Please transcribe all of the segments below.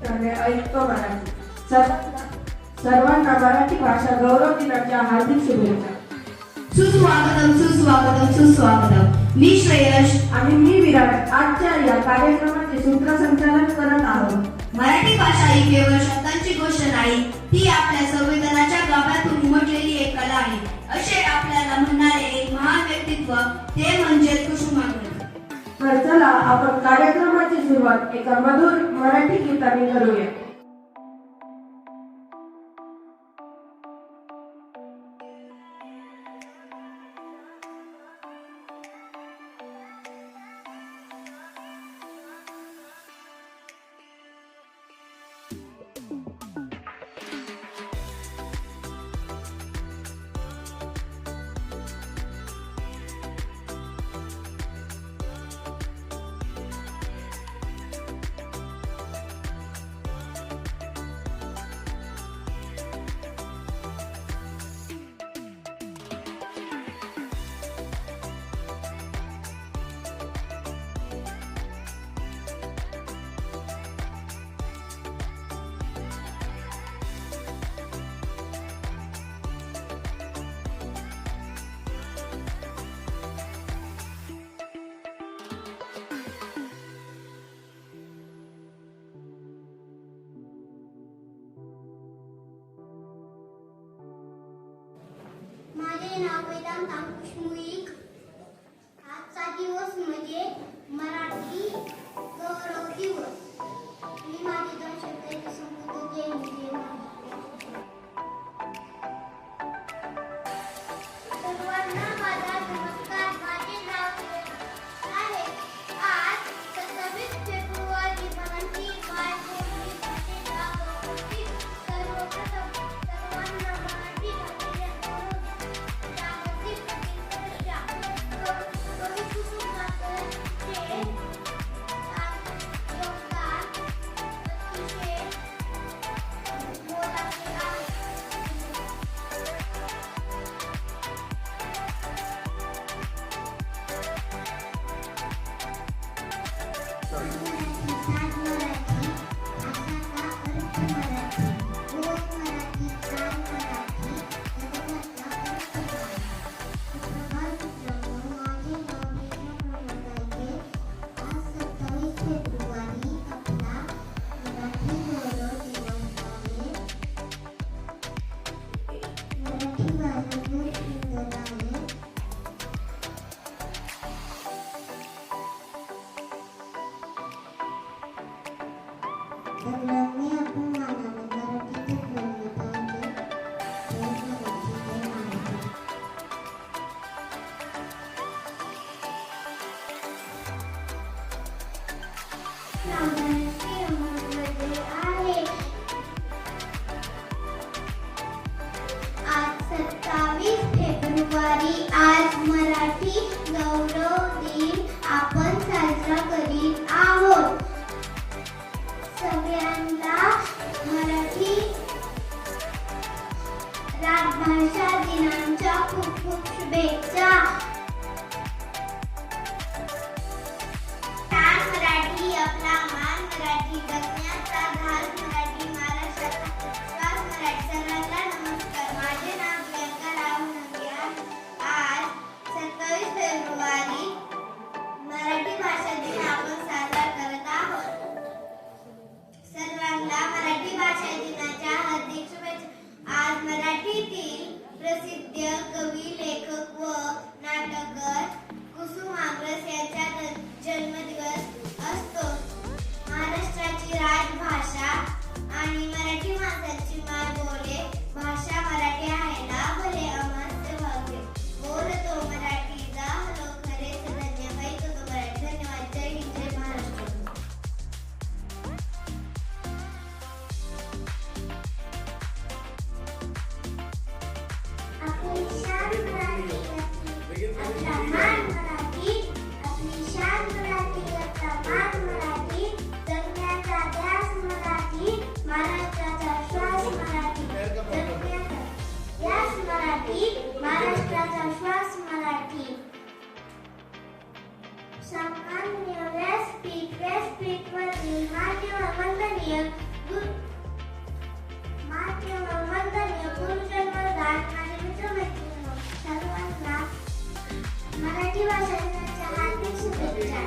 ऐकतो मराठी. सर्वांना मराठी भाषा गौरव दिनाच्या हार्दिक शुभेच्छा. सुस्वागतम सुस्वागतम सुस्वागतम. मी श्रेयश आणि मी विराट आजच्या या कार्यक्रमाचे सूत्रसंचालन करत आहोत. मराठी भाषा ही केवळ शब्दांची गोष्ट नाही, ती आपल्या संवेदनाच्या गाभ्यातून उमटलेली एक कला आहे, असे आपल्याला म्हणणारे एक महान व्यक्तित्व ते म्हणजे कुसुमाग्रज. तर चला आपण कार्यक्रमाची सुरुवात एका मधुर मराठी गीताने करूया. माझे नाव वेदांत अंकुश मुईक. आजचा दिवस म्हणजे मराठी गौरव दिवस. मी माझे 2 शब्द सांगतो. जय हिंद. सर्वांना माझा नमस्कार. माझे नाव आहे. आज 27 फेब्रुवारी मराठी मायबोली भाषेचा गौरव दिन. सर्वप्रथम सर्वांना मराठी भाषेच्या आज मराठी गौरव दिन आपण साजरा करीत आहोत. सगळ्यांना मराठी राजभाषा दिनाच्या खूप खूप शुभेच्छा. मराठी आपला मान मराठी भाषा दिनाच्या हार्दिक शुभेच्छा.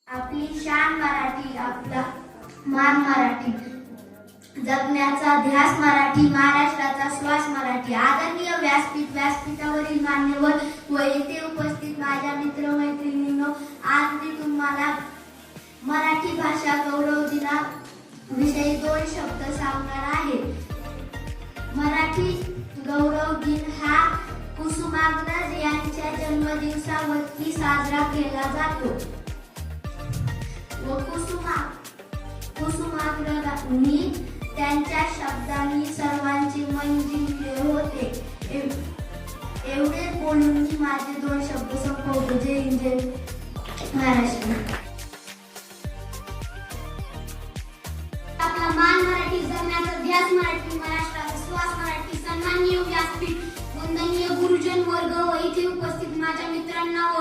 आपली शान मराठी, आपला मान मराठी, जगण्याचा ध्यास मराठी, महाराष्ट्राचा श्वास मराठी. आदरणीय व्यासपीठ, व्यासपीठावरील मान्यवर व येथे उपस्थित माझ्या मित्रमैत्रिणींनो, आज मी तुम्हाला मराठी भाषा गौरव दिना विषयी 2 शब्द सांगणार आहे. मराठी गौरव दिन हा कुसुमाग्रज यांच्या जन्मदिवसावरती साजरा केला जातो व कुसुमाग्रजांनी त्यांच्या शब्दांनी सर्वांचे मन जिंकले होते. एवढे बोलून मी माझे 2 शब्द संपवतो. जय हिंद, जय महाराष्ट्र. आपला मान मराठी, जगण्याचा ध्यास मराठी, महाराष्ट्राचा श्वास मराठी. सन्माननीय व्यासपीठ, वंदनीय गुरुजन वर्ग व इथे उपस्थित माझ्या मित्रांना व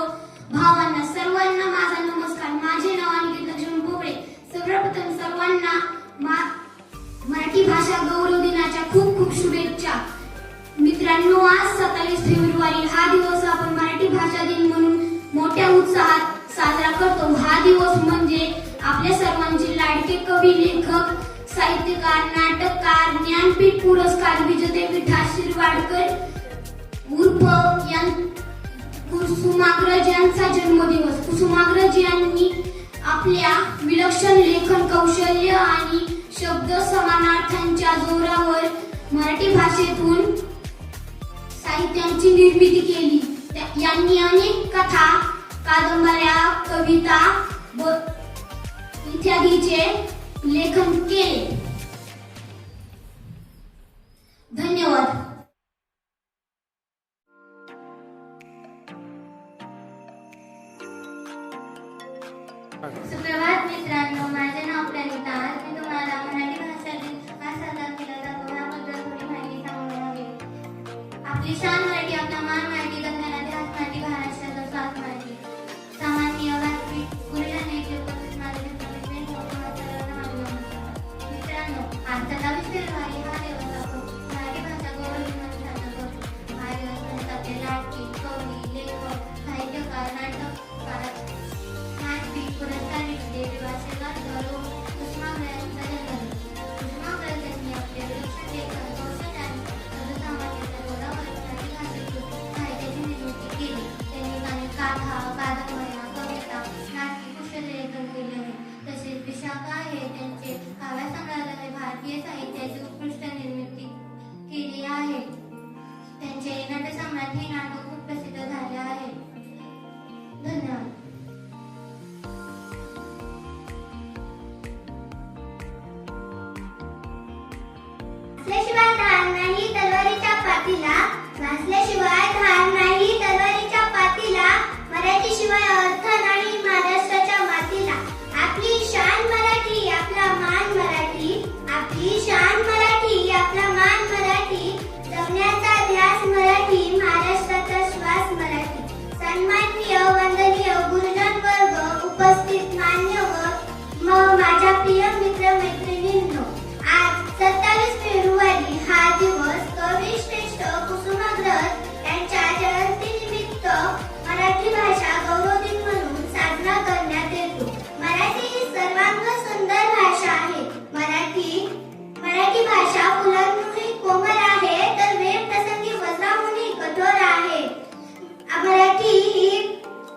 भावांना सर्वांना माझा नमस्कार. माझे नाव अनिकेत लक्ष्मण बोबडे. सर्वप्रथम सर्वांना मराठी भाषा गौरव दिनाच्या खूप खूप शुभेच्छा. मित्रांनो, आज 27 फेब्रुवारी हा दिवस आपण मराठी भाषा दिन म्हणून मोठ्या उत्साहात साजरा करतो. हा दिवस म्हणजे आपल्या सर्वांचे लाडके कवी, लेखक, साहित्यकार, नाटककार, ज्ञानपीठ पुरस्कार विजेते विठा शिरवाडकर उर्फ कुसुमाग्रज यांचा जन्मदिवस. कुसुमाग्रज यांनी आपल्या विलक्षण लेखन कौशल्य आणि शब्द समानार्थांच्या जोरावर मराठी भाषेतून साहित्याची निर्मिती केली. यांनी अनेक कथा, कादंबऱ्या, कविता व इत्यादीचे लेखन केले. सुप्रभात मित्रांनो, माझे नाव प्रणिता. आज मी तुम्हाला मराठी भाषा दिन का साजरा केला जातो याबद्दल थोडी माहिती सांगणार आहे. आपली शान मराठी, आपला मान मराठी, गंधनाची हात मराठी, महाराष्ट्राचा श्वास मराठी. सामान्य व्यासपीठ गुरुजन येथे उपस्थित माझे मित्रांनो, आज 27 फेब्रुवारी हा दिवस आपण मराठी भाषा गौरव दिन म्हणून साजरा करतो. हा दिवस म्हणजे आपले लाडके कवी, लेखक, साहित्यकार, नाटककार, ज्ञानपीठ पुरस्कार विजेते देवाशीर्वाद गौरव कुसुमाग्रज यांचा जन्म. कुसुमाग्रज यांनी आपले विलक्षण लेखन कौशल्य आणि सर्वसामान्यांच्या जोरावर मराठी भाषेतून साहित्याची निर्मिती केली. त्यांनी अनेक गाथा, कादंबऱ्या, कविता, नाटके, पुष्पलेखन केले आहे. तसेच विशाखा हे त्यांचे काव्यसंग्रहालय भारतीय साहित्याची उत्कृष्ट निर्मिती केली आहे. त्यांचे नटसम्राट हे नाटक खूप प्रसिद्ध झाले आहे. धन्यवाद. वाचल्याशिवाय धार नाही तलवारीच्या पातीला, वाचल्याशिवाय धार नाही तलवारीच्या पातीला, मराठीशिवाय अर्थ नाही महाराष्ट्राच्या मातीला. आपली शान मराठी, आपला मान मराठी, आपली शान मराठी, आपला मान मराठी, जगण्याचा ध्यास मराठी, महाराष्ट्राचा श्वास मराठी. सन्माननीय वंदनीय गुरुजन वर्ग, उपस्थित मान्यवर, माझ्या प्रिय मित्र मैत्रिणींनो, आज 27 फेब्रुवारी हा दिवस कविश्रेष्ठ कुसुमाग्रज यांच्या जयंतीनिमित्त मराठी भाषा गौरव दिन म्हणून साजरा करण्यात येतो. मराठी ही सर्वांग सुंदर भाषा आहे. मराठी भाषा फुलांहूनही कोमल आहे, तर वेळप्रसंगी वज्राहूनही कठोर आहे. मराठी ही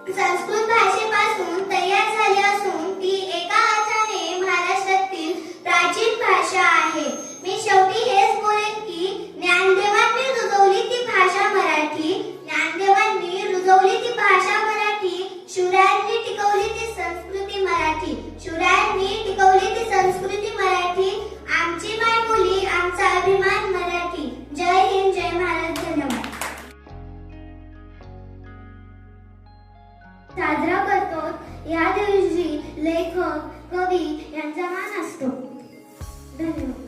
संस्कृत भाषेपासून तयार झाली असून ती एका अर्थाने महाराष्ट्रातील प्राचीन भाषा आहे. मी शेवटी हेच बोलेन की ज्ञानदेवांनी रुजवली ती भाषा मराठी, ज्ञानदेवांनी रुजवली ती भाषा मराठी, शिवरायांनी टिकवली ती संस्कृती मराठी, शिवरायांनी टिकवली ती संस्कृती मराठी. आमची मायबोली, आमचा अभिमान मराठी. जय हिंद, जय महाराज. धन्यवाद. साजरा करतो या दिवशी लेखक, कवी यांचा मान असतो. धन्यवाद.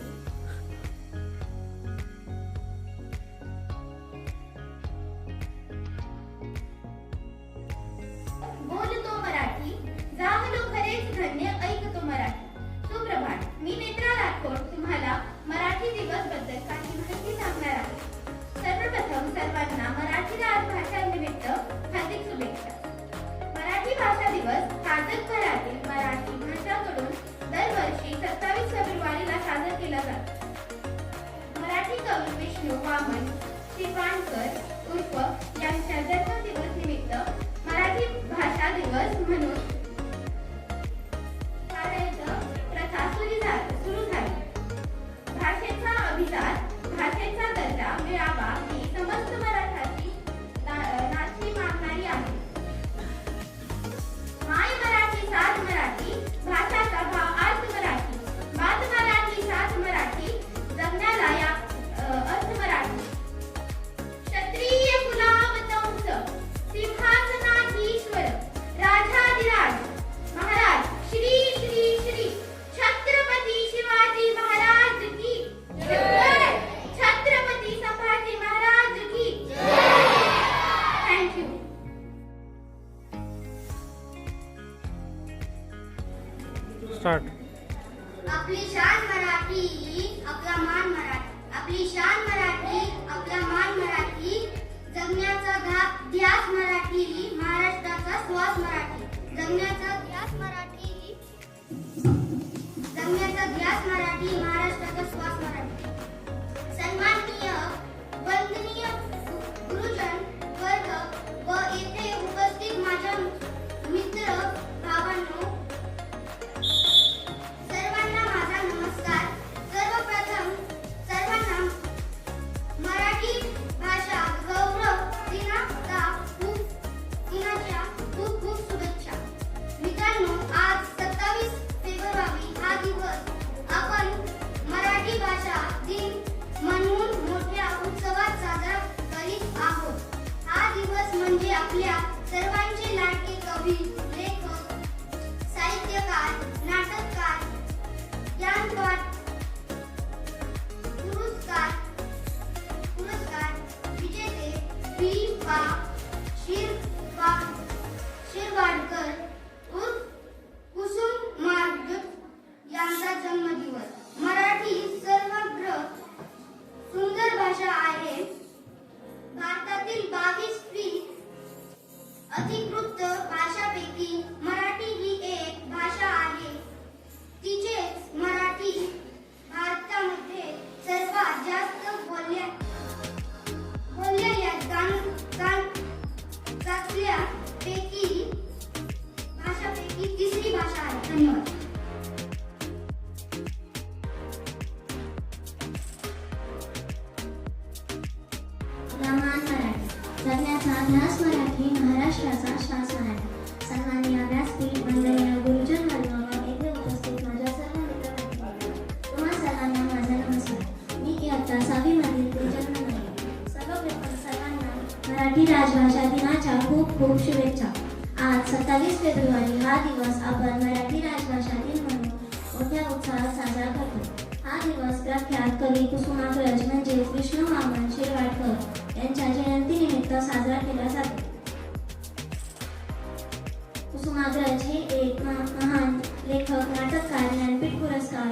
बोलतो मराठी, जागलो खरेच धन्य ऐकतो मराठी. सुप्रभात, मी नेत्रा राठोड तुम्हाला मराठी दिवस बद्दल काही माहिती सांगणार आहे. सर्वप्रथम सर्वांना मराठी राजभाषा निमित्त हार्दिक शुभेच्छा. मराठी भाषा दिवस हा जगभरातील मराठी भाषांकडून दरवर्षी 27 फेब्रुवारीला साजरा केला जातो. मराठी कवी विष्णू वामन श्रीवाणकर उर्फ यांच्या जन्मदिवस निमित्त मराठी भाषा दिवस म्हणून प्रथा सुरू झाली. भाषेचा अभिजात, भाषेचा दर्जा मिळावा ही समस्त मराठाची नाची मागणारी आहे. माय मराठी, साथ मराठी, भाषाचा भाव अर्थ मराठी, मात मराठी, साथ मराठी, जगण्याला या अर्थ मराठी. क्षत्रिय कुलावतंस जगण्याचा ध्यास मराठी, महाराष्ट्राचा श्वास मराठी. सन्माननीय व्यासपीठ, वंदनीय गुरुजन वर्ग व येथे उपस्थित माझ्या सर्व मित्रांनो, तुम्हा सर्वांना माझा नमस्कार. मी इयत्ता 6वी मधील तेजल नंदे. सर्वप्रथम सर्वांना मराठी राजभाषा दिनाच्या खूप खूप शुभेच्छा. आज 27 फेब्रुवारी हा दिवस आपण मराठी राजभाषा दिन म्हणून मोठ्या उत्साहात साजरा करतो. हा दिवस प्रख्यात कवी कुसुमाग्रज म्हणजेच विष्णू वामन शिरवाडकर यांच्या जयंतीनिमित्त साजरा केला जातो. कुसुमाग्रज हे एक महान लेखक, नाटककार, ज्ञानपीठ पुरस्कार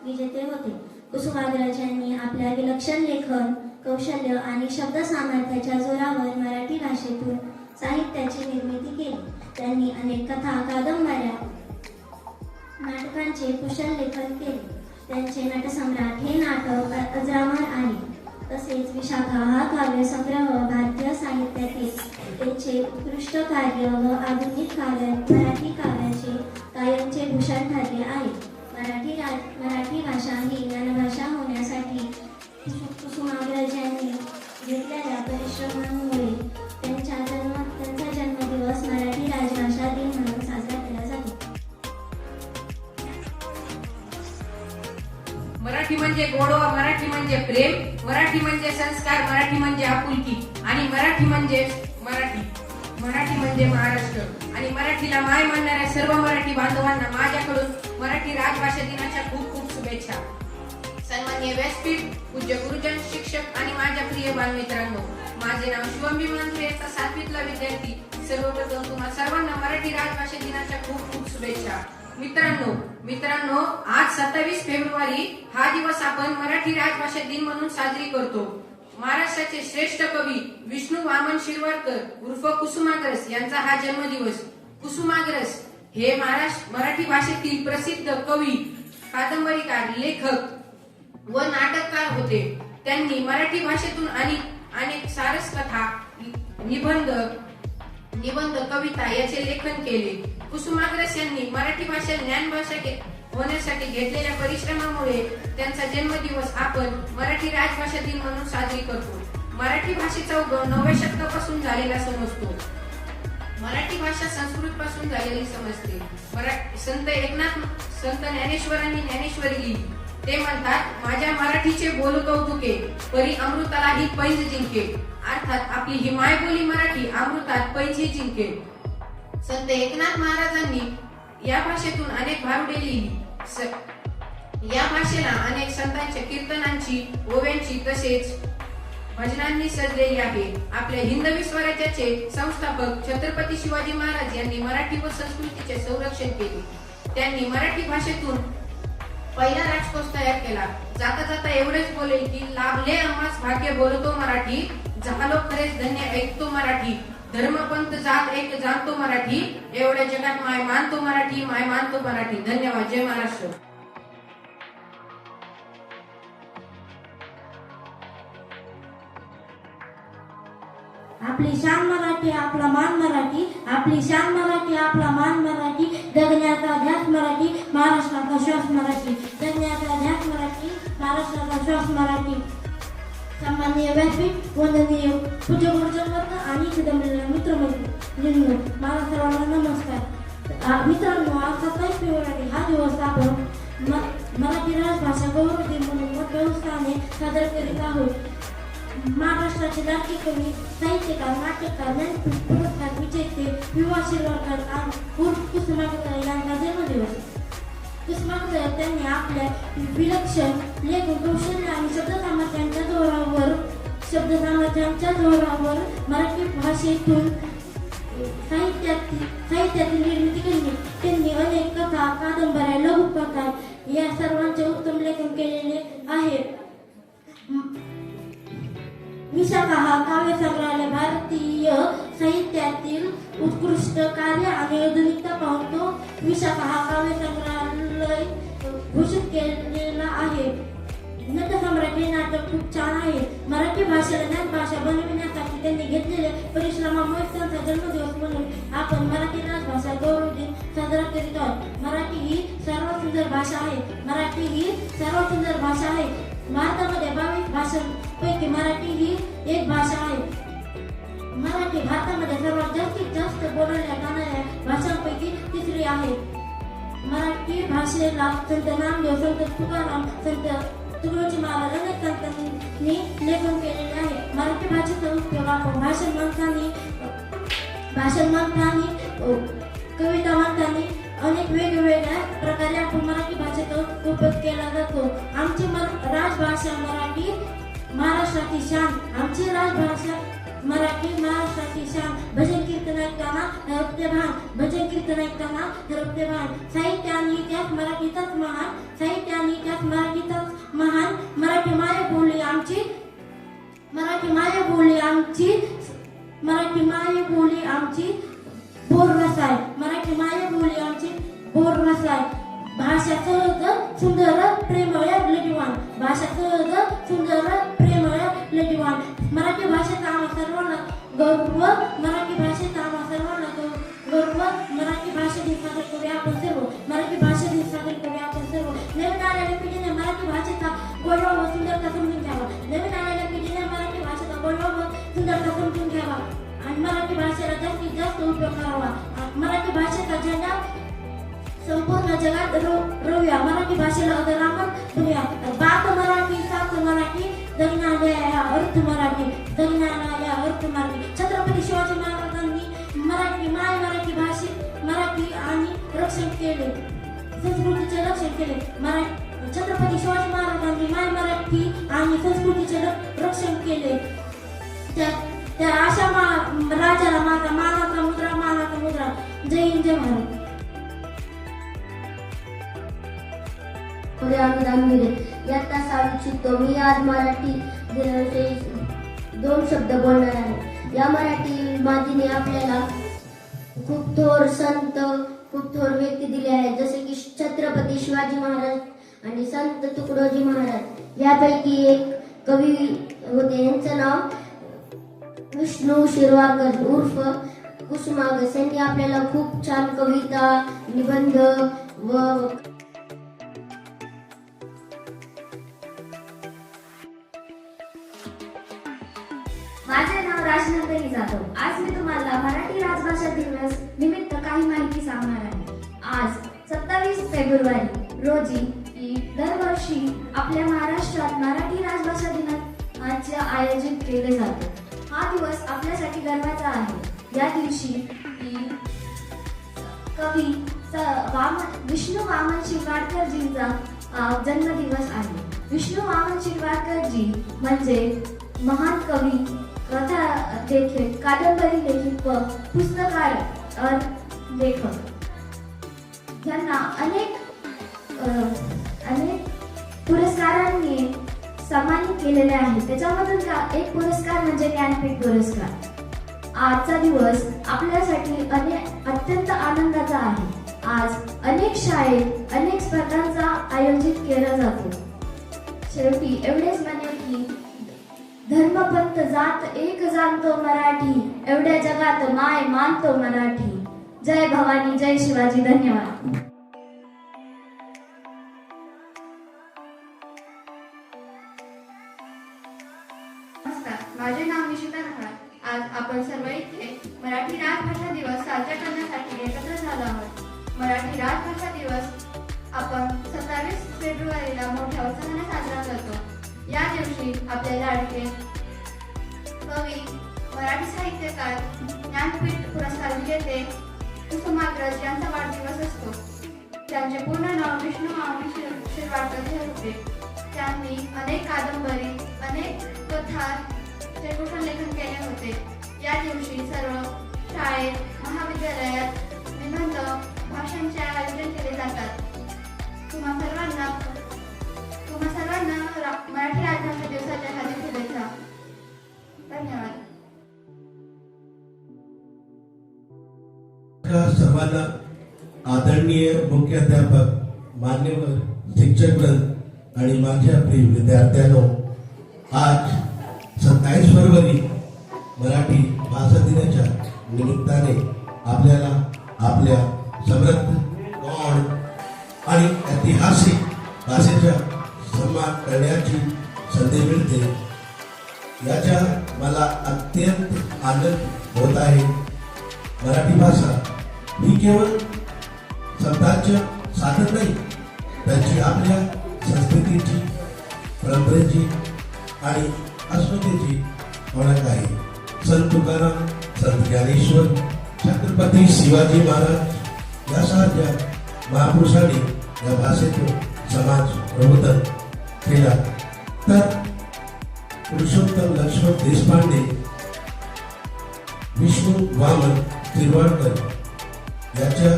विजेते होते. कुसुमाग्रज यांनी आपल्या विलक्षण लेखन कौशल्य आणि शब्द सामर्थ्याच्या जोरावर मराठी भाषेतून साहित्याची निर्मिती केली. त्यांनी अनेक कथा, कादंबऱ्या, नाटकांचे कुशल लेखन केले. त्यांचे नटसम्राट हे नाटक अजरामर आहे. तसेच विशाखा हा काव्यसंग्रह भारतीय साहित्यातील त्यांचे उत्कृष्ट कार्य व आधुनिक काव्य मराठी काव्याचे कायमचे भूषण ठरले आहे. मराठी भाषा ही ज्ञानभाषा होण्यासाठी कुसुमाग्रज यांनी घेतलेल्या परिश्रमांमुळे त्यांचा जन्मदिवस मराठी राजभाषा दिन म्हणून साजरा केला जातो. मराठी म्हणजे गोडवा, मराठी म्हणजे प्रेम, मराठी म्हणजे संस्कार, मराठी म्हणजे आपुलकी आणि मराठी म्हणजे महाराष्ट्र. आणि मराठीला माय मानणाऱ्या सर्व मराठी बांधवांना माझ्याकडून मराठी राजभाषा दिनाच्या खूप खूप शुभेच्छा. सन्माननीय व्यासपीठ, पूज्य गुरुजन, शिक्षक आणि माझ्या प्रिय बालमित्रांनो, माझे नाव शुभम भीमांत्रे, इयत्ता 7वीतला विद्यार्थी. सर्वप्रथम तुम्हा सर्वांना मराठी राजभाषा दिनाच्या खूप खूप शुभेच्छा. मित्रांनो, आज 27 फेब्रुवारी हा दिवस आपण मराठी राजभाषा दिन म्हणून साजरी करतो. महाराष्ट्राचे श्रेष्ठ कवी विष्णू वामन शिरवाडकर उर्फ कुसुमाग्रज यांचा हा जन्मदिवस. कुसुमाग्रज हे मराठी भाषेतील प्रसिद्ध कवी, कादंबरीकार, लेखक व नाटककार होते. त्यांनी मराठी भाषेतून अनेक सारस कथा, निबंध, कविता याचे लेखन केले. कुसुमाग्रज यांनी मराठी भाषा ज्ञानभाषा होण्यासाठी घेतलेल्या परिश्रमामुळे त्यांचा जन्मदिवस आपण मराठी राजभाषा दिन म्हणून साजरी करतो. मराठी भाषेचा उगम 9व्या शतकापासून झालेला समजतो. मराठी भाषा संस्कृत पासून झालेली समजते. संत ज्ञानेश्वरांनी ज्ञानेश्वरी लिहिली. ते म्हणतात, माझ्या मराठीचे बोल कौतुके, परी अमृताला ही पैज जिंके. अर्थात आपली ही मायबोली मराठी अमृतात पैज जिंके. संत एकनाथ महाराजांनी या भाषेतून अनेक भारुडे लिहिली. या भाषेला अनेक संतांच्या कीर्तनांची, ओव्यांची तसेच भजनांनी सजलेली आहे. आपल्या हिंदवी स्वराज्याचे संस्थापक छत्रपती शिवाजी महाराज यांनी मराठी व संस्कृतीचे संरक्षण केले. त्यांनी मराठी भाषेतून पहिला राजकोश तयार केला. जाता जाता एवढेच बोलेल की लाभले आम्हास भाग्य बोलतो मराठी, झालो खरेच धन्य ऐकतो मराठी, धर्मपंथ जात एक जाणतो मराठी, एवढ्या जगात माय मानतो मराठी, माय मानतो मराठी. धन्यवाद. जय महाराष्ट्र. आपली शान मराठी, आपला मान मराठी, आपली शान मराठी, आपला मान मराठी, जगण्याचा ध्यास मराठी, महाराष्ट्राचा श्वास मराठी, जगण्याचा ध्यास मराठी, महाराष्ट्राचा श्वास मराठी. सन्माननीय व्यासपीठ, वंदनीय पूज्य गुरुजन वर्ग आणि चिदंबरेला मित्रमंडळी, मला सर्वांना नमस्कार. मित्रांनो, आज 27 फेब्रुवारी हा दिवस आपण मराठी राजभाषा गौरव दिन म्हणून मोठ्या उत्साहाने साजरा करीत आहोत. महाराष्ट्राचे लाडके कवी, साहित्यकार, नाटककार, ज्ञानपीठ पुरस्कार विजेते विवा शिरवाडकर उर्फ कुसुमाग्रज यांचा जन्मदिवस. कुसुमाग्रज त्यांनी आपल्या विलक्षण लेखन कौशल्य आणि शब्द सामर्थ्यांच्या जोरावर मराठी भाषेतून साहित्याची निर्मिती केली. त्यांनी अनेक कथा, कादंबऱ्या, लघुकथा या सर्वांचे उत्तम लेखन केलेले आहे. विशाखा हा काव्यसंग्रहालय भारतीय साहित्यातील उत्कृष्ट कार्य आणि आधुनिकता पाहतो. विशाखा हा काव्यसंग्रहालय घोषित केलेला आहे. नटसम्राट हे नाटक खूप छान आहे. मराठी भाषेला ज्ञानभाषा बनविण्यासाठी त्यांनी घेतलेल्या परिश्रमामुळे त्यांचा जन्मदिवस म्हणून आपण मराठी राजभाषा गौरव दिन साजरा करीत आहोत. मराठी ही सर्वात सुंदर भाषा आहे. भारतामध्ये 22 भाषांपैकी मराठी ही एक भाषा आहे. मराठी भारतामध्ये सर्वात जास्तीत जास्त बोलल्या जाणाऱ्या भाषांपैकी तिसरी आहे. मराठी भाषेला संत नामदेव, संत तुकाराम, संत तुकडोजी महाराज अनेक संतांनी लेखन केलेले आहे. मराठी भाषेचा उपयोग आपण भाषण म्हणताना, कविता म्हणताना अनेक वेगवेगळ्या प्रकारे आपण मराठी भाषेचा उपयोग केला जातो. आमची राजभाषा मराठी महाराष्ट्राची शान. आमची राजभाषा मराठी महाराष्ट्राची शान. भजन कीर्तन ऐकताना हरपते भान, भजन कीर्तन ऐकताना हरपते भान. साहित्य आणि इतिहास मराठीचाच महान, साहित्य आणि इतिहास मराठीचाच महान. मराठी मायबोली आमची, मराठी मायबोली आमची, मराठी मायबोली आमची बोररस आहे. मराठी मायबोली आमची बोररस आहे. भाषा सहज सुंदर प्रेमळ लटिवान. भाषा सहज सुंदर प्रेमळ लटिवान. मराठी भाषेचा आम्हा सर्वांना गौरव, मराठी भाषेचा आम्हा सर्वांना गौरव. मराठी भाषा दिन साजरा करूया आपण सर्व, मराठी भाषा दिन साजरा करूया आपण सर्व. नवीन आलेल्या पिढीने मराठी भाषेचा गोडवा व सुंदरता समजून घ्यावा. नवीन आलेल्या पिढीने मराठी भाषेचा गोडवा व सुंदरता समजून घ्यावा आणि मराठी भाषेला जास्तीत जास्त उपयोग करावा. मराठी भाषेचा झेंडा संपूर्ण जगात रोवूया. मराठी भाषेला अगरामत करूया. बात मराठी, सात मराठी, दगनाला अर्थ मराठी, दगनाला अर्थ मराठी. छत्रपती शिवाजी महाराजांनी मराठी मराठी भाषेत मराठी आणि रक्षण केले, संस्कृतीचे रक्षण केले. छत्रपती शिवाजी महाराजांनी मराठी आणि संस्कृतीचे रक्षण केले. त्या अशा राजाला माझा मानाचा मुद्रा, मानाचा मुद्रा. जय हिंद, जय महाराज. इयत्ता 6वी शिकतो मी. आज मराठी दिनाविषयी 2 शब्द बोलणार आहे. या मराठी मातीने आपल्याला खूप थोर संत, खूप थोर व्यक्ती दिले आहेत, जसे की छत्रपती शिवाजी महाराज आणि संत तुकडोजी महाराज. यापैकी एक कवी होते, यांचं नाव विष्णू शिरवाडकर उर्फ कुसुमाग्रज. यांनी आपल्याला खूप छान कविता, निबंध व माझे नाव राजनंदिनी जाधव. आज मी तुम्हाला मराठी राजभाषा दिवस निमित्त काही माहिती सांगणार आहे. आज 27 फेब्रुवारी रोजी दरवर्षी आपल्या महाराष्ट्रात मराठी राजभाषा दिनाचे आयोजित केले जाते. हा दिवस आपल्यासाठी गर्वाचा आहे. या दिवशी कवी विष्णू वामन शिरवाडकरजींचा जन्मदिवस आहे. विष्णू वामन शिरवाडकरजी म्हणजे महान कवी, कथा लेखक, कादंबरी लेखक व पुस्तकार लेखक. यांना अनेक पुरस्कारांनी सन्मानित केलेले आहे. त्याच्यामधून एक पुरस्कार म्हणजे ज्ञानपीठ पुरस्कार. आजचा दिवस आपल्यासाठी अत्यंत आनंदाचा आहे. आज अनेक शाळेत अनेक स्पर्धांचा आयोजित केला जातो. शेवटी एवढेच म्हणेल की धर्मपंथ जात एक जाणतो मराठी, एवढ्या जगात माय मानतो मराठी. जय भवानी, जय शिवाजी. धन्यवाद. नमस्कार, माझे नाव निशिता रहाळ. आज आपण सर्व इथे मराठी राजभाषा दिवस साजरा करण्यासाठी एकत्र झालो आहोत. मराठी राजभाषा दिवस आपण 27 फेब्रुवारीला मोठ्या उत्साहाने साजरा करतो. या दिवशी आपले लाडके कवी, मराठी साहित्यकार, ज्ञानपीठ पुरस्कार विजेते कुसुमाग्रज यांचा वाढदिवस असतो. त्यांचे पूर्ण नाव विष्णू वामन शिरवाडकर हे होते. त्यांनी अनेक कादंबरी, अनेक कथांचे कुशल लेखन केले होते. या दिवशी सर्व शाळेत, महाविद्यालयात निबंध, भाषणांचे आयोजन केले जातात. तुम्हा सर्वांना मराठी राजभाषा दिवसाच्या हार्दिक शुभेच्छा. धन्यवाद. सर्वांना आदरणीय मुख्याध्यापक, मान्यवर शिक्षकवृंद आणि माझ्या प्रिय विद्यार्थ्यांनो, आज 27 फरवरी मराठी भाषा दिनाच्या निमित्ताने आपल्याला आपल्या समृद्ध, गौण आणि ऐतिहासिक भाषेचा सन्मान करण्याची संधी मिळते. याचा मला अत्यंत आनंद होत आहे. मराठी भाषा ही केवळ शब्दांचं साधन नाही, त्याची आपल्या संस्कृतीची, परंपरेची आणि अस्मितेची ओळख आहे. संत तुकाराम, संत ज्ञानेश्वर, छत्रपती शिवाजी महाराज यासारख्या महापुरुषांनी या भाषेतून समाज प्रबोधन केला. तर पुरुषोत्तम लक्ष्मण देशपांडे, विष्णू वामन तिरवाडकर याच्या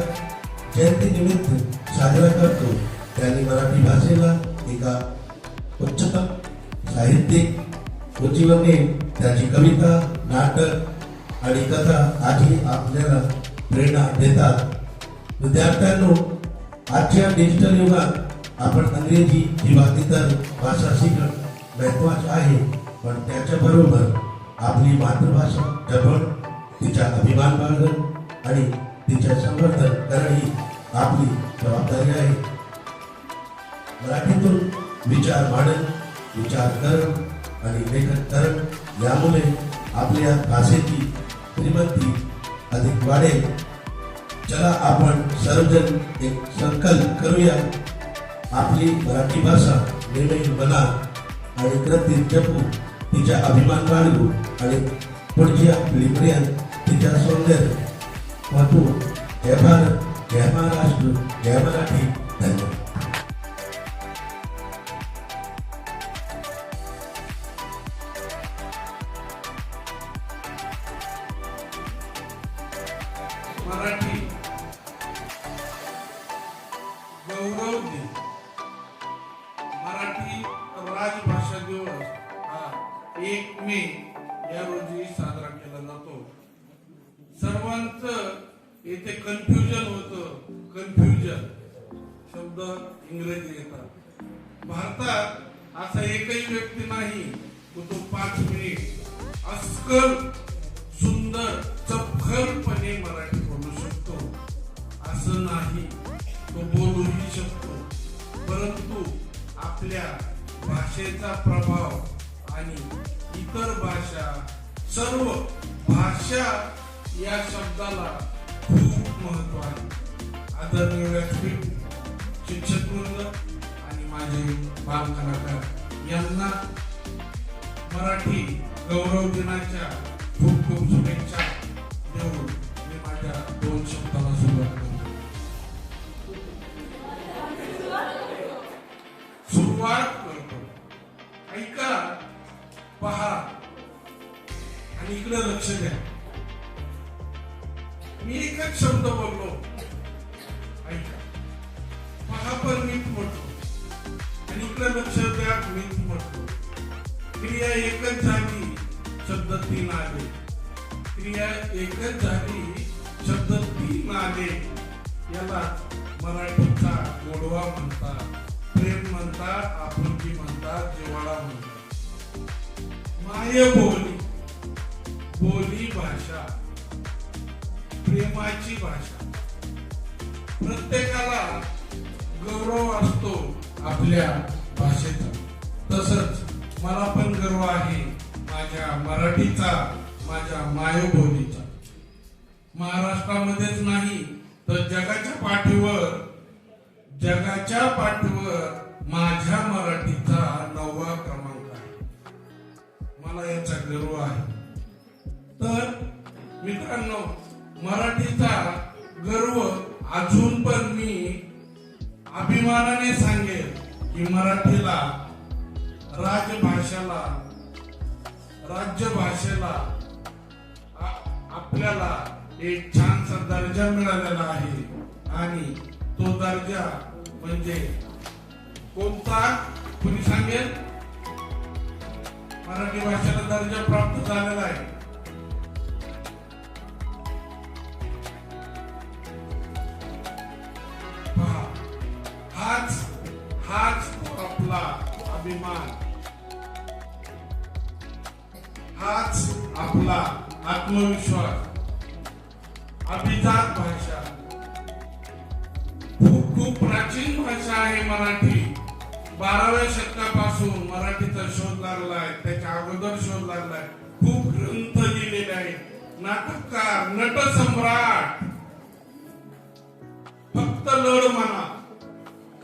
जयंतीनिमित्त साजरा करतो. त्यांनी मराठी भाषेला एका उच्चतम साहित्यिक उंचीवरने त्याची कविता, नाटक आणि कथा आजही आपल्याला प्रेरणा देतात. विद्यार्थ्यांनो, आजच्या डिजिटल युगात आपण इंग्रजी किंवा इतर भाषा शिकणं महत्वाचे आहे, पण त्याच्याबरोबर आपली मातृभाषा जपणं, तिचा अभिमान बाळगणं आणि तिचे संवर्धन करणं ही आपली जबाबदारी आहे. मराठीतून विचार मांडण, विचार करणं आणि लेखन करणं यामुळे आपल्या भाषेची श्रीमंती अधिक वाढेल. चला आपण सर्वजण एक संकल्प करूया. आपली मराठी भाषा नेहमी बना आणि कृती जपू, तिचा अभिमान बाळगू आणि पुढच्या पिढीपर्यंत तिच्या सौंदर्य वाटू. जय भारत, जय महाराष्ट्र, जय मराठी. धन्यवाद. मराठी गौरव दिन, मराठी राजभाषा दिवस हा 1 मे या रोजी साजरा केला जातो. सर्वांचं येथे कन्फ्युजन होतं. कन्फ्युजन शब्द इंग्रजी येतात. भारतात असा एकही व्यक्ती नाही की तो 5 मिनिट अस्सल सुंदर चपखलपणे मराठी बोलू शकतो. असं नाही, तो बोलूही शकतो, परंतु आपल्या भाषेचा प्रभाव आणि इतर भाषा, सर्व भाषा या शब्दाला खूप महत्व आहे. आदरणीय व्यासपीठ, शिक्षकवृंद आणि माझे बालकलाकार यांना मराठी गौरव दिनाच्या खूप खूप शुभेच्छा देऊन मी माझ्या 2 शब्दाला सुरुवात करतो. ऐका, पहा आणि इकडे लक्ष द्या. मी एकच शब्द बोललो, ऐका, पहा पण मीच म्हटलो आणि इकडे लक्ष द्या मीच म्हटलो. क्रिया एकच झाली, शब्द 3 आले. क्रिया एकच झाली, शब्द 3 आले. याला मराठीचा गोडवा म्हणतात, प्रेम म्हणतात, आपुलकी म्हणतात, जिव्हाळा म्हणतात. मायबोली, बोली भाषा, प्रेमाची भाषा. प्रत्येकाला गौरव असतो आपल्या भाषेचा. तसंच मला पण गर्व आहे माझ्या मराठीचा, माझ्या मायबोलीचा. महाराष्ट्रामध्येच नाही तर जगाच्या पाठीवर माझ्या मराठीचा 9वा क्रमांक आहे. मला याचा गर्व आहे. तर मित्रांनो, मराठीचा गर्व अजून पण मी अभिमानाने सांगेल की मराठीला, राजभाषेला, राज्यभाषेला आपल्याला एक छानसा दर्जा मिळालेला आहे. आणि तो दर्जा म्हणजे कोणता, कुणी सांगेल? मराठी भाषेला दर्जा प्राप्त झालेला आहे. पहा, हाच आपला अभिमान, हाच आपला आत्मविश्वास. अभिजात भाषा, खूप प्राचीन भाषा आहे मराठी. 12व्या शतकापासून मराठीचा शोध लागलाय, त्याच्या अगोदर शोध लागलाय, खूप ग्रंथ लिहिलेले आहेत, नाटककार, नटसम्राट. फक्त लढ म्हणा.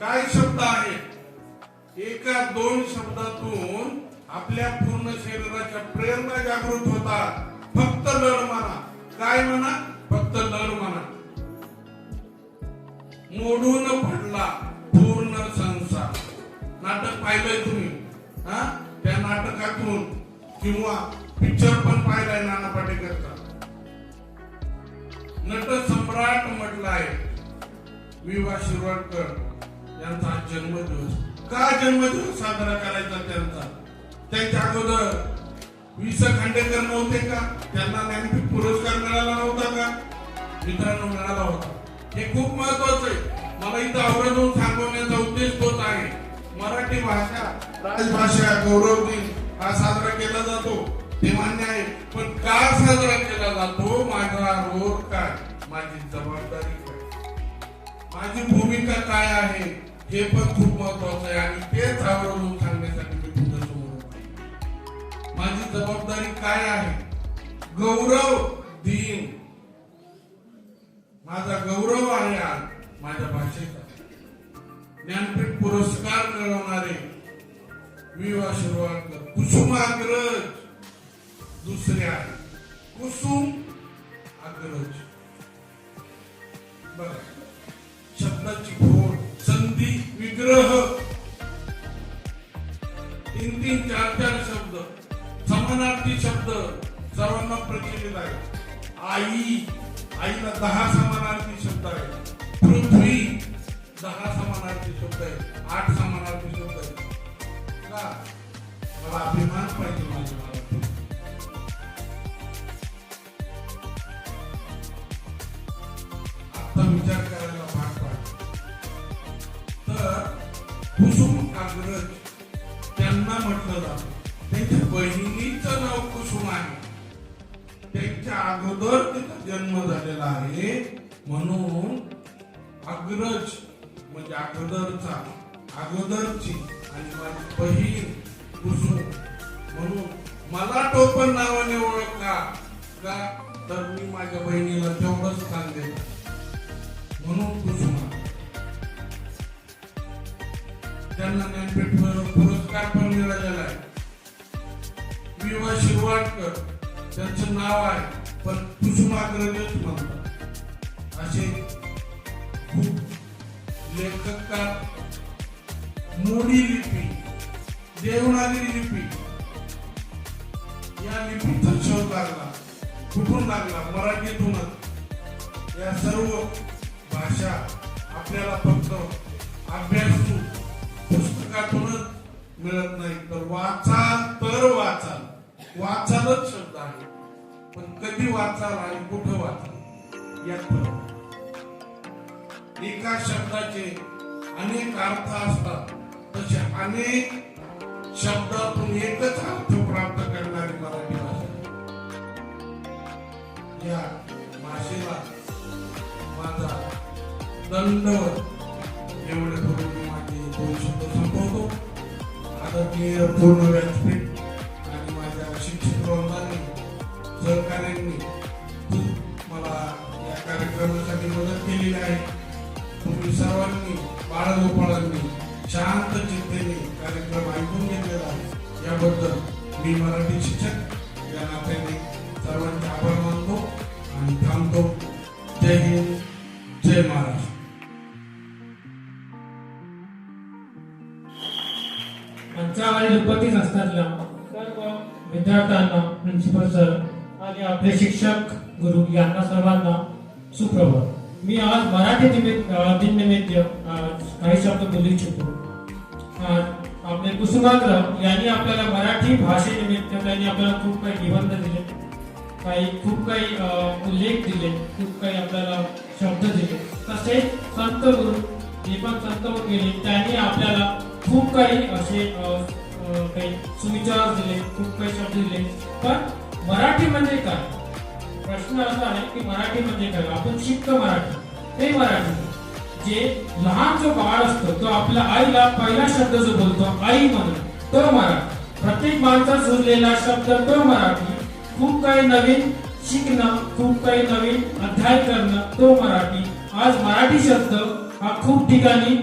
काय शब्द आहेत? एका दोन शब्दातून आपल्या पूर्ण शरीराच्या प्रेरणा जागृत होतात. फक्त लढ म्हणा. काय म्हणा? फक्त लढ म्हणा. मोडून पडला पूर्ण संसार. नाटक पाहिलंय तुम्ही? त्या नाटकातून किंवा पिक्चर पण पाहिलाय नाना पाटेकरचा. नटसम्राट म्हटलाय वि.वा. शिरवाडकर यांचा जन्मदिवस. का जन्मदिवस साजरा करायचा त्यांचा? त्यांच्या अगोदर वि.स. खांडेकर नव्हते का? त्यांना ज्ञानपीठ पुरस्कार मिळाला नव्हता का? मित्रांनो, मिळाला होता. हे खूप महत्वाचं आहे. मला इथं आवर्जून सांगण्याचा उद्देश तोच आहे. मराठी भाषा राजभाषा गौरव दिन हा साजरा केला जातो, ते मान्य आहे. पण का साजरा केला जातो? माझा रोल काय, माझी जबाबदारी काय, माझी भूमिका काय आहे, हे पण खूप महत्वाचं आहे. आणि तेच आवर्जून सांगण्यासाठी मी तुमच्या समोर आहे. माझी जबाबदारी काय आहे? गौरव दिन. माझा गौरव आहे आज माझ्या भाषेचा. ज्ञानपीठ पुरस्कार मिळवणारे वि.वा. शिरवाडकर कुसुमाग्रज दुसरे आहे. कुसुम अग्रज. बर, शब्दाची फोड, संधी, विग्रह, 3-3, 4-4 शब्द, समानार्थी शब्द सर्वांना प्रचलित आहे. आई, आईला 10 समानार्थी शब्द आहेत. पृथ्वी 10 समानार्थी शब्द आहेत. 8 समानार्थी शब्द आहेत. का? मला अभिमान पाहिजे माझ्या मराठी. आता विचार करायला भाग पाडतो. तर कुसुम अग्रज त्यांना म्हटलं जातं. त्यांच्या बहिणीचं नाव कुसुम आहे. त्यांच्या अगोदर तिचा जन्म झालेला आहे, म्हणून अग्रज म्हणजे अगोदरचा, अगोदरची. आणि माझी बहीण कुसुम, म्हणून मला टोपण नावाने ओळखा का? तर मी माझ्या बहिणीला तेवढंच स्थान देतो, म्हणून कुसुमा. त्यांना ज्ञानपीठ पुरस्कार पण मिळालेला आहे. वि.वा. शिरवाडकर त्यांचं नाव आहे, पण कुसुमाग्रजच म्हणतात. असे खूप लेखककार. मोडी लिपी, देवनागरी लिपी, या लिपीचा शोध लागला. कुठून लागला? मराठीतूनच. या सर्व भाषा आपल्याला फक्त अभ्यासू पुस्तकातूनच मिळत नाही, तर वाचाल. वाचालच शब्द आहे, पण कधी वाचाल आणि कुठं वाचाल यात फरक. एका शब्दाचे अनेक अर्थ असतात, तसे अनेक शब्दातून एकच अर्थ प्राप्त करणारी मराठी भाषा. या भाषेला माझा दंडवत. एवढे करून मी माझे 2 शब्द संपवतो. आदरणीय पूर्ण व्यासपीठ आणि माझ्या शिक्षक वृंदांनी, सहकार्यांनी खूप मला या कार्यक्रमासाठी मदत केलेली आहे. तुम्ही सर्वांनी, बाळगोपाळांनी शांत चित्तेने कार्यक्रम ऐकून घेतलेला आहे. याबद्दल मी मराठी शिक्षक या नात्याने सर्वांचे आभार मानतो आणि थांबतो. जय हिंद, जय महाराष्ट्र. मंचावरील उपस्थित असणाऱ्या सर्व विद्यार्थ्यांना, प्रिन्सिपल सर आणि आपले शिक्षक गुरु यांना सर्वांना सुप्रभात. मी आज मराठी दिन निमित्त काही शब्द बोलू इच्छितो. आपले कुसुमाग्रज यांनी आपल्याला मराठी भाषेनिमित्त त्यांनी आपल्याला खूप काही निबंध दिले, खूप काही उल्लेख दिले, खूप काही आपल्याला शब्द दिले. तसेच संत गुरु जे पण संत होऊन गेले त्यांनी आपल्याला खूप काही असे काही सुविचार दिले, खूप काही शब्द दिले. पण मराठी म्हणजे काय? प्रश्न असा आहे की मराठी म्हणजे काय? आपण शिकतो मराठी, ते मराठी. जे लहान जो बाळ असतो तो आपल्या आईला पहिला शब्द जो बोलतो आई म्हणून तो मराठी. प्रत्येक माणसात जुळलेला शब्द तो मराठी. खूप काही नवीन शिकणं, खूप काही नवीन अध्याय करणं तो मराठी. आज मराठी शब्द हा खूप ठिकाणी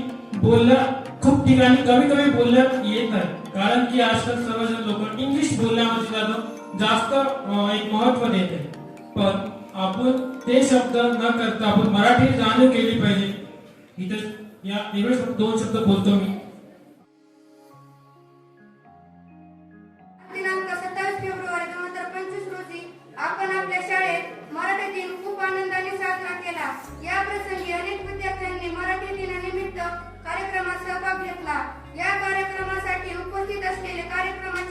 कमी बोलण्यात येत नाही, कारण की आजकाल सर्वजण लोक इंग्लिश बोलण्यामध्ये जास्त एक महत्व देते. पण आपण ते शब्द न करता आपण मराठी जाणीव केली पाहिजे. इथे या एवढे दोन शब्द बोलतो मी. दिनांक 27 फेब्रुवारी 2025 रोजी आपण आपल्या शाळेत मराठी दिन खूप आनंदाने साजरा केला. या प्रसंगी अनेक विद्यार्थ्यांनी मराठी दिनानिमित्त कार्यक्रमात सहभाग घेतला. या कार्यक्रमासाठी उपस्थित असलेले कार्यक्रमाचे